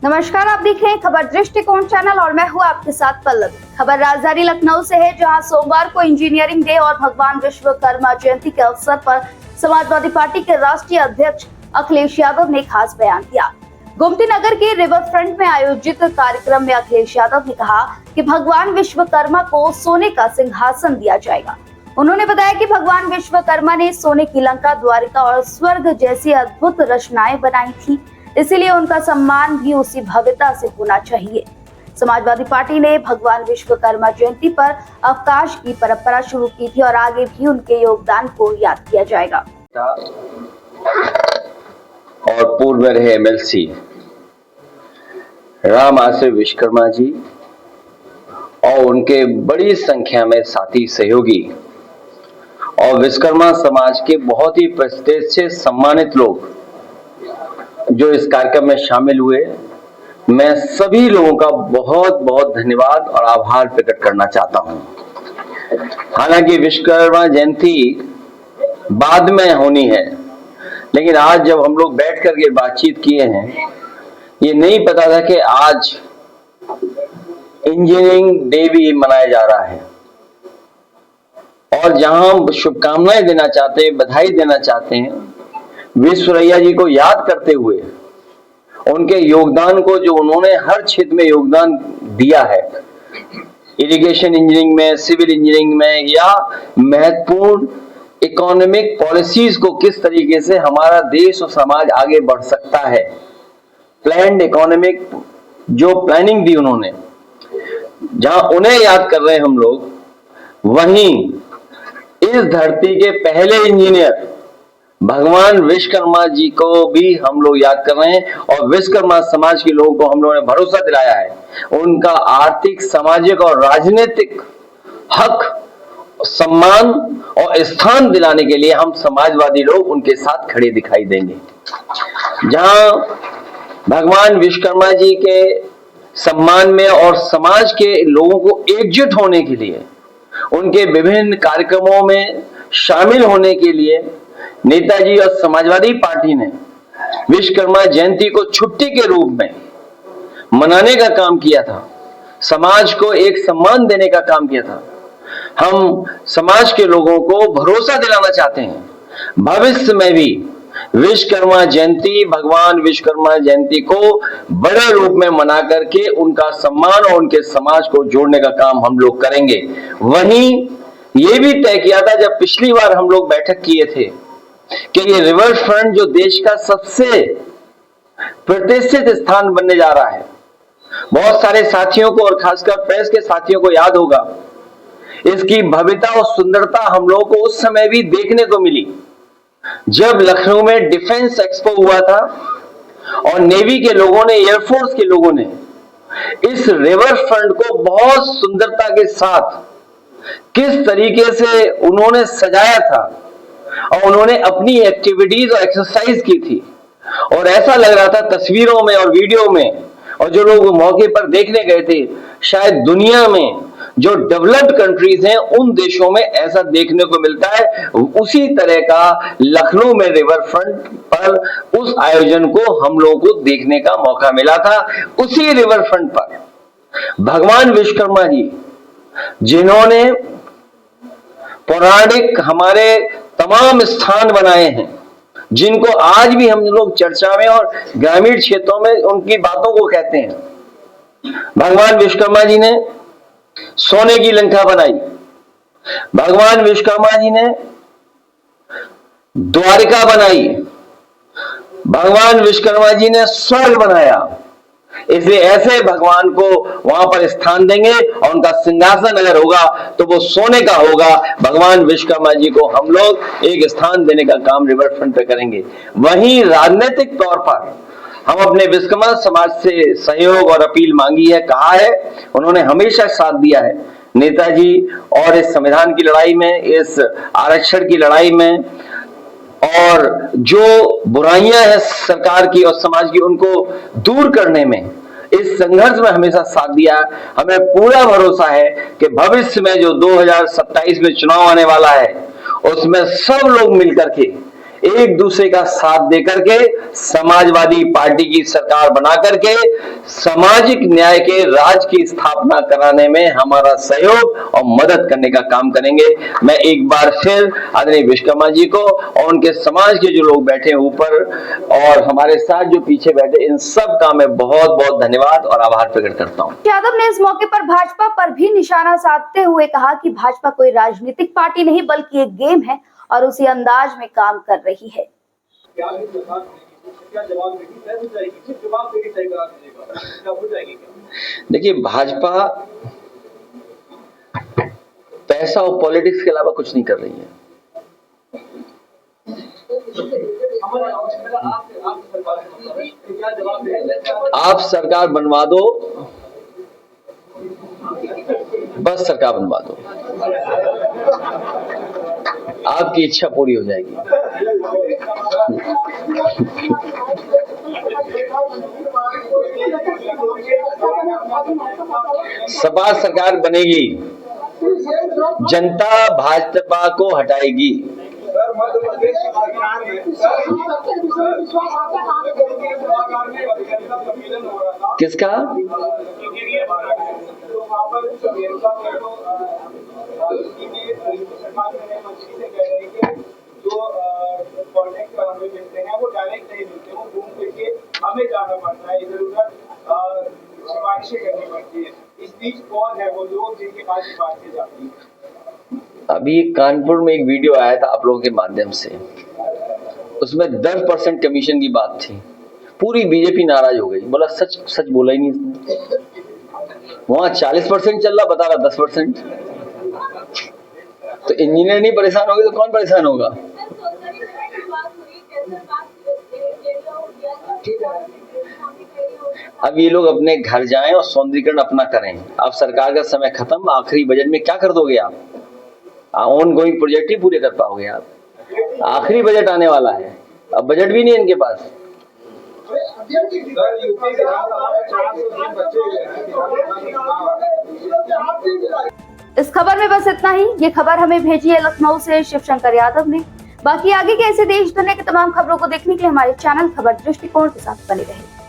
नमस्कार, आप देख रहे हैं खबर दृष्टिकोण चैनल और मैं हूं आपके साथ पल्लवी। खबर राजधानी लखनऊ से है, जहां सोमवार को इंजीनियरिंग डे और भगवान विश्वकर्मा जयंती के अवसर पर समाजवादी पार्टी के राष्ट्रीय अध्यक्ष अखिलेश यादव ने खास बयान दिया। गोमती नगर के रिवर फ्रंट में आयोजित कार्यक्रम में अखिलेश यादव ने कहा कि भगवान विश्वकर्मा को सोने का सिंहासन दिया जाएगा। उन्होंने बताया कि भगवान विश्वकर्मा ने सोने की लंका, द्वारिका और स्वर्ग जैसी अद्भुत रचनाएं बनाई थी, इसीलिए उनका सम्मान भी उसी भव्यता से होना चाहिए। समाजवादी पार्टी ने भगवान विश्वकर्मा जयंती पर अवकाश की परंपरा शुरू की थी और आगे भी उनके योगदान को याद किया जाएगा। और पूर्व रहे एमएलसी राम आश्रय विश्वकर्मा जी और उनके बड़ी संख्या में साथी सहयोगी और विश्वकर्मा समाज के बहुत ही प्रतिष्ठित से सम्मानित लोग जो इस कार्यक्रम में शामिल हुए, मैं सभी लोगों का बहुत बहुत धन्यवाद और आभार प्रकट करना चाहता हूं। हालांकि विश्वकर्मा जयंती बाद में होनी है, लेकिन आज जब हम लोग बैठ करके बातचीत किए हैं, ये नहीं पता था कि आज इंजीनियरिंग डे भी मनाया जा रहा है। और जहां हम शुभकामनाएं देना चाहते हैं, बधाई देना चाहते हैं, विश्वरैया जी को याद करते हुए उनके योगदान को, जो उन्होंने हर क्षेत्र में योगदान दिया है, इरिगेशन इंजीनियरिंग में, सिविल इंजीनियरिंग में, या महत्वपूर्ण इकोनॉमिक पॉलिसीज को किस तरीके से हमारा देश और समाज आगे बढ़ सकता है, प्लान्ड इकोनॉमिक जो प्लानिंग दी उन्होंने, जहां उन्हें याद कर रहे हैं हम लोग, वहीं इस धरती के पहले इंजीनियर भगवान विश्वकर्मा जी को भी हम लोग याद कर रहे हैं। और विश्वकर्मा समाज के लोगों को हम लोगों ने भरोसा दिलाया है उनका आर्थिक, सामाजिक और राजनीतिक हक, सम्मान और स्थान दिलाने के लिए हम समाजवादी लोग उनके साथ खड़े दिखाई देंगे। जहां भगवान विश्वकर्मा जी के सम्मान में और समाज के लोगों को एकजुट होने के लिए, उनके विभिन्न कार्यक्रमों में शामिल होने के लिए नेताजी और समाजवादी पार्टी ने विश्वकर्मा जयंती को छुट्टी के रूप में मनाने का काम किया था, समाज को एक सम्मान देने का काम किया था। हम समाज के लोगों को भरोसा दिलाना चाहते हैं भविष्य में भी विश्वकर्मा जयंती, भगवान विश्वकर्मा जयंती को बड़े रूप में मना करके उनका सम्मान और उनके समाज को जोड़ने का काम हम लोग करेंगे। वहीं ये भी तय किया था जब पिछली बार हम लोग बैठक किए थे कि ये रिवर फ्रंट जो देश का सबसे प्रतिष्ठित स्थान बनने जा रहा है, बहुत सारे साथियों को और खासकर प्रेस के साथियों को याद होगा, इसकी भव्यता और सुंदरता हम लोगों को उस समय भी देखने को मिली जब लखनऊ में डिफेंस एक्सपो हुआ था और नेवी के लोगों ने, एयरफोर्स के लोगों ने इस रिवर फ्रंट को बहुत सुंदरता के साथ किस तरीके से उन्होंने सजाया था और उन्होंने अपनी एक्टिविटीज और एक्सरसाइज की थी। और ऐसा लग रहा था तस्वीरों में और वीडियो में, और जो लोग मौके पर देखने गए थे, शायद दुनिया में जो डेवलप्ड कंट्रीज हैं उन देशों में ऐसा देखने को मिलता है। उसी तरह का लखनऊ में रिवर फ्रंट पर उस आयोजन को हम लोगों को देखने का मौका मिला था। उसी रिवर फ्रंट पर भगवान विश्वकर्मा जी, जिन्होंने पौराणिक हमारे तमाम स्थान बनाए हैं, जिनको आज भी हम लोग चर्चा में और ग्रामीण क्षेत्रों में उनकी बातों को कहते हैं। भगवान विश्वकर्मा जी ने सोने की लंका बनाई, भगवान विश्वकर्मा जी ने द्वारिका बनाई, भगवान विश्वकर्मा जी ने स्वर्ग बनाया। इसलिए ऐसे भगवान को वहां पर स्थान देंगे और उनका सिंहासन अगर होगा तो वो सोने का होगा। भगवान विश्वकर्मा जी को हम लोग एक स्थान देने का काम रिवर फ्रंट पे करेंगे। वहीं राजनीतिक तौर पर हम अपने विश्वकर्मा समाज से सहयोग और अपील मांगी है, कहा है, उन्होंने हमेशा साथ दिया है नेताजी और इस संविधान की लड़ाई में, इस आरक्षण की लड़ाई में, और जो बुराइयां हैं सरकार की और समाज की उनको दूर करने में, इस संघर्ष में हमेशा साथ दिया। हमें पूरा भरोसा है कि भविष्य में जो 2027 में चुनाव आने वाला है, उसमें सब लोग मिलकर के एक दूसरे का साथ दे करके समाजवादी पार्टी की सरकार बना करके सामाजिक न्याय के राज की स्थापना कराने में हमारा सहयोग और मदद करने का काम करेंगे। मैं एक बार फिर आदरणीय विश्वकर्मा जी को और उनके समाज के जो लोग बैठे हैं ऊपर और हमारे साथ जो पीछे बैठे, इन सब का मैं बहुत बहुत धन्यवाद और आभार प्रकट करता हूं। यादव ने इस मौके पर भाजपा पर भी निशाना साधते हुए कहा कि भाजपा कोई राजनीतिक पार्टी नहीं बल्कि एक गेम है और उसी अंदाज में काम कर रही है। देखिए, भाजपा पैसा और पॉलिटिक्स के अलावा कुछ नहीं कर रही है। आप सरकार बनवा दो, बस सरकार बनवा दो, आपकी इच्छा पूरी हो जाएगी। सपा सरकार बनेगी, जनता भाजपा को हटाएगी। किसका? वो डायरेक्ट नहीं मिलते, वो घूम फिर के हमें जाना पड़ता है, इधर उधर सिफारिशें करनी पड़ती है। इस बीच कौन है वो लोग जिनके पास सिफारिशें जाती है? अभी कानपुर में एक वीडियो आया था आप लोगों के माध्यम से, उसमें 10% कमीशन की बात थी। पूरी बीजेपी नाराज हो गई, बोला सच सच बोला ही नहीं इसने। वहां 40% चल रहा, बता रहा 10%। तो इंजीनियर नहीं परेशान होगी तो कौन परेशान होगा? अब ये लोग अपने घर जाएं और सौंदर्यीकरण अपना करें। अब सरकार का समय खत्म, आखिरी बजट में क्या कर दोगे आप? ऑन गोइंग प्रोजेक्ट ही पूरे कर पाओगे आप? आखिरी बजट आने वाला है, अब बजट भी नहीं इनके पास। इस खबर में बस इतना ही। ये खबर हमें भेजी है लखनऊ से शिवशंकर यादव ने। बाकी आगे के ऐसे देश दुनिया की तमाम खबरों को देखने के लिए हमारे चैनल खबर दृष्टिकोण के साथ बने रहें।